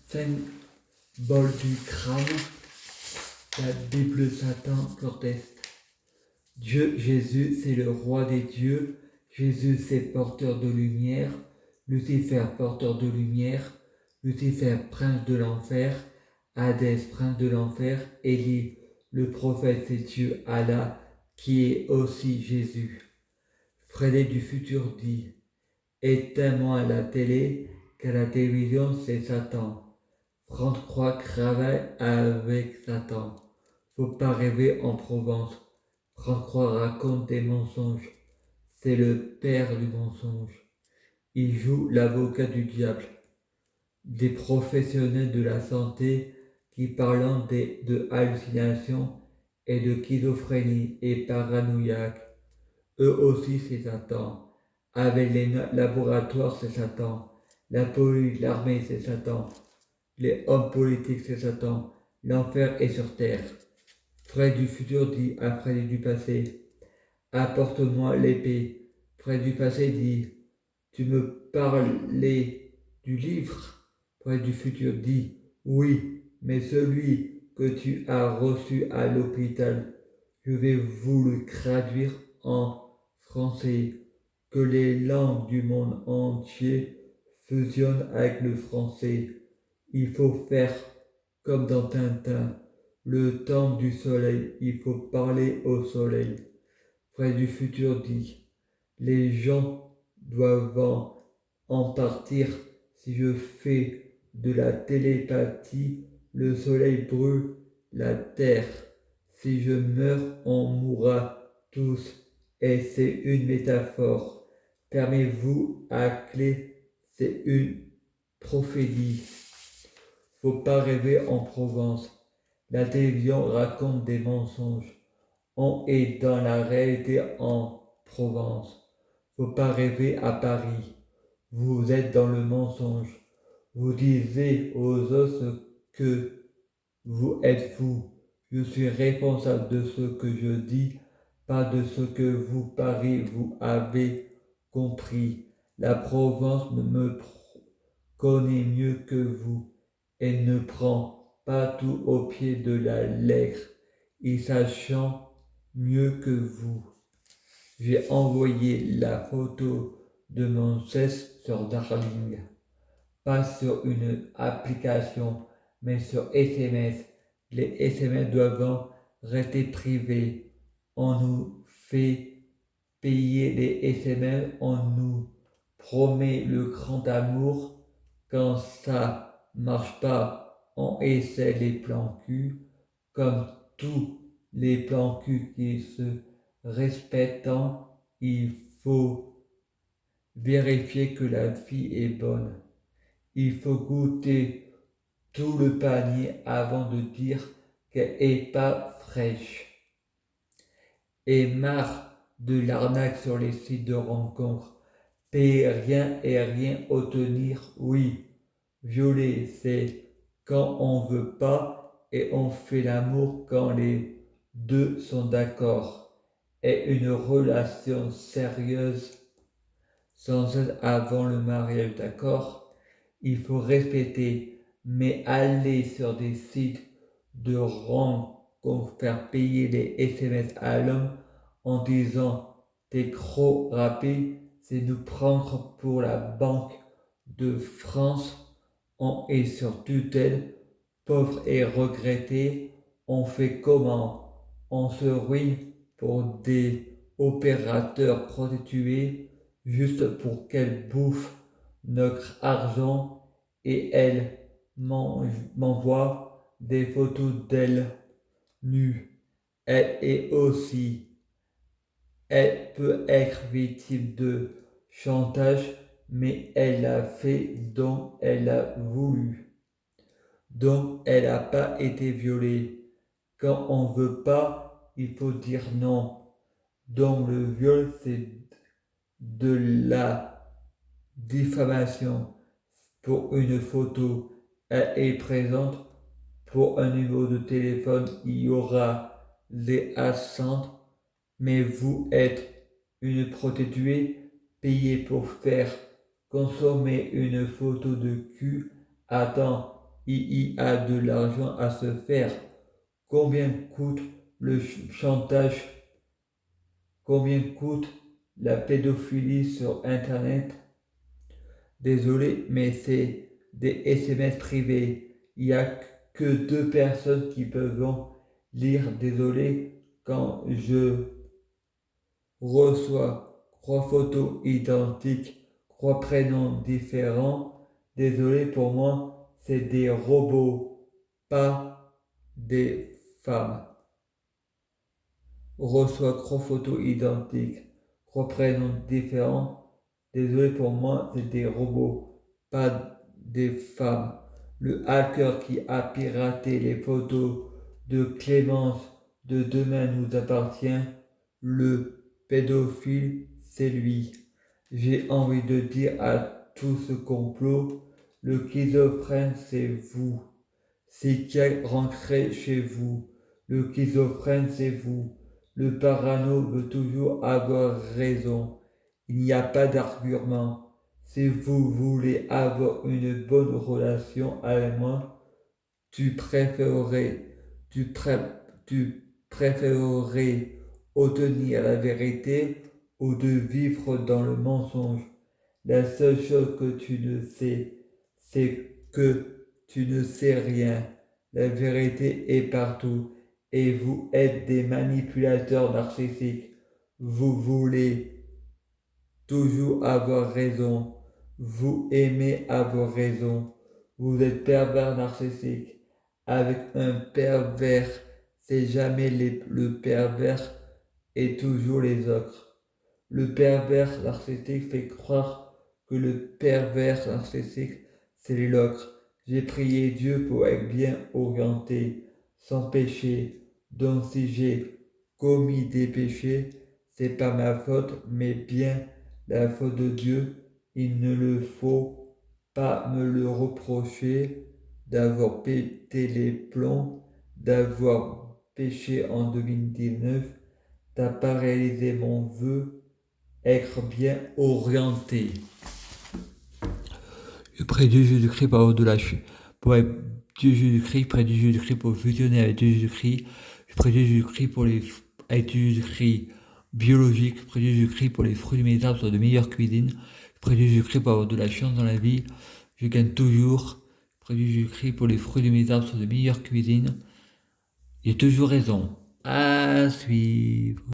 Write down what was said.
symbole du crâne, la Bible Satan proteste. Dieu Jésus, c'est le roi des dieux. Jésus, c'est porteur de lumière. Lucifer, porteur de lumière. Lucifer, prince de l'enfer. Hadès, prince de l'enfer. Élie, le prophète, c'est Dieu Allah, qui est aussi Jésus. Freddy du futur dit: éteins-moi la télé, car la télévision, c'est Satan. France Croix travaille avec Satan. Faut pas rêver en Provence. France Croix raconte des mensonges. C'est le père du mensonge. Il joue l'avocat du diable. Des professionnels de la santé qui parlent de hallucinations et de schizophrénie et paranoïaque. Eux aussi, c'est Satan. Avec les laboratoires, c'est Satan. La police, l'armée, c'est Satan. Les hommes politiques, c'est Satan. L'enfer est sur terre. Fred du futur dit à Fred du passé: apporte-moi l'épée. Fred du passé dit: tu me parlais du livre? Fred du futur dit: oui, mais celui que tu as reçu à l'hôpital. Je vais vous le traduire en français. Que les langues du monde entier fusionnent avec le français. Il faut faire comme dans Tintin, le temps du soleil, il faut parler au soleil. Fred du futur dit: les gens doivent en partir. Si je fais de la télépathie, le soleil brûle la terre. Si je meurs, on mourra tous. Et c'est une métaphore. Fermez-vous à clé, c'est une prophétie. Faut pas rêver en Provence. La télévision raconte des mensonges. On est dans la réalité en Provence. Faut pas rêver à Paris. Vous êtes dans le mensonge. Vous disiez aux autres que vous êtes fous. Je suis responsable de ce que je dis, pas de ce que vous, Paris, vous avez compris. La Provence me connaît mieux que vous et ne prend pas tout au pied de la lettre. Il sachant mieux que vous. J'ai envoyé la photo de mon cesse sur Darling. Pas sur une application, mais sur SMS. Les SMS doivent rester privés. On nous fait payer les SMS, on nous promet le grand amour. Quand ça marche pas, on essaie les plans cul, comme tous les plans cul qui se respectent. Il faut vérifier que la fille est bonne. Il faut goûter tout le panier avant de dire qu'elle est pas fraîche. Et marre de l'arnaque sur les sites de rencontres. Payer rien et rien obtenir, oui. Violer, c'est quand on veut pas et on fait l'amour quand les deux sont d'accord. Et une relation sérieuse sans être avant le mariage, d'accord? Il faut respecter, mais aller sur des sites de rencontres, faire payer les SMS à l'homme en disant t'es trop rapide, c'est nous prendre pour la Banque de France. On est sur tutelle, pauvre et regretté. On fait comment? On se ruine pour des opérateurs prostitués juste pour qu'elle bouffe notre argent et elle m'envoie des photos d'elle nue. Elle peut être victime de chantage, mais elle a fait donc elle a voulu. Donc elle n'a pas été violée. Quand on veut pas, il faut dire non. Donc le viol, c'est de la diffamation. Pour une photo, elle est présente. Pour un numéro de téléphone, il y aura les accents. Mais vous êtes une prostituée payée pour faire consommer une photo de cul Attends, il y a de l'argent à se faire. Combien coûte le chantage? Combien coûte la pédophilie sur Internet? Désolé, mais c'est des SMS privés. Il n'y a que 2 personnes qui peuvent lire. Désolé, quand je reçois 3 photos identiques, 3 prénoms différents, désolé pour moi, c'est des robots, pas des femmes. Reçoit 3 photos identiques, 3 prénoms différents. Désolé pour moi, c'est des robots, pas des femmes. Le hacker qui a piraté les photos de Clémence de Demain nous appartient. Le pédophile, c'est lui. J'ai envie de dire à tout ce complot, le schizophrène, c'est vous. C'est qui est rentré chez vous. Le schizophrène, c'est vous. Le parano veut toujours avoir raison. Il n'y a pas d'argument. Si vous voulez avoir une bonne relation avec moi, tu préférerais, tu préférerais obtenir la vérité ou de vivre dans le mensonge. La seule chose que tu ne sais, c'est que tu ne sais rien. La vérité est partout et vous êtes des manipulateurs narcissiques. Vous voulez toujours avoir raison. Vous aimez avoir raison. Vous êtes pervers narcissique. Avec un pervers, c'est jamais le pervers et toujours les autres. Le pervers narcissique fait croire que le pervers narcissique, c'est l'autre. J'ai prié Dieu pour être bien orienté, sans péché. Donc si j'ai commis des péchés, c'est pas ma faute, mais bien la faute de Dieu. Il ne le faut pas me le reprocher d'avoir pété les plombs, d'avoir péché en 2019. T'as pas réalisé mon vœu, être bien orienté. Je prie Dieu Jésus-Christ par ordre de la chute. Pour être Dieu Jésus-Christ, prie Dieu Jésus-Christ pour fusionner avec Dieu Jésus-Christ. Je prie Dieu Jésus-Christ pour les avec Dieu Jésus-Christ biologique. Je prie Dieu Jésus-Christ pour les fruits de mes arbres sur de meilleures cuisines. Je prie Dieu Jésus-Christ pour avoir de la chance dans la vie. Je gagne toujours. Je prie Dieu Jésus-Christ pour les fruits de mes arbres sur de meilleures cuisines. J'ai toujours raison. À suivre.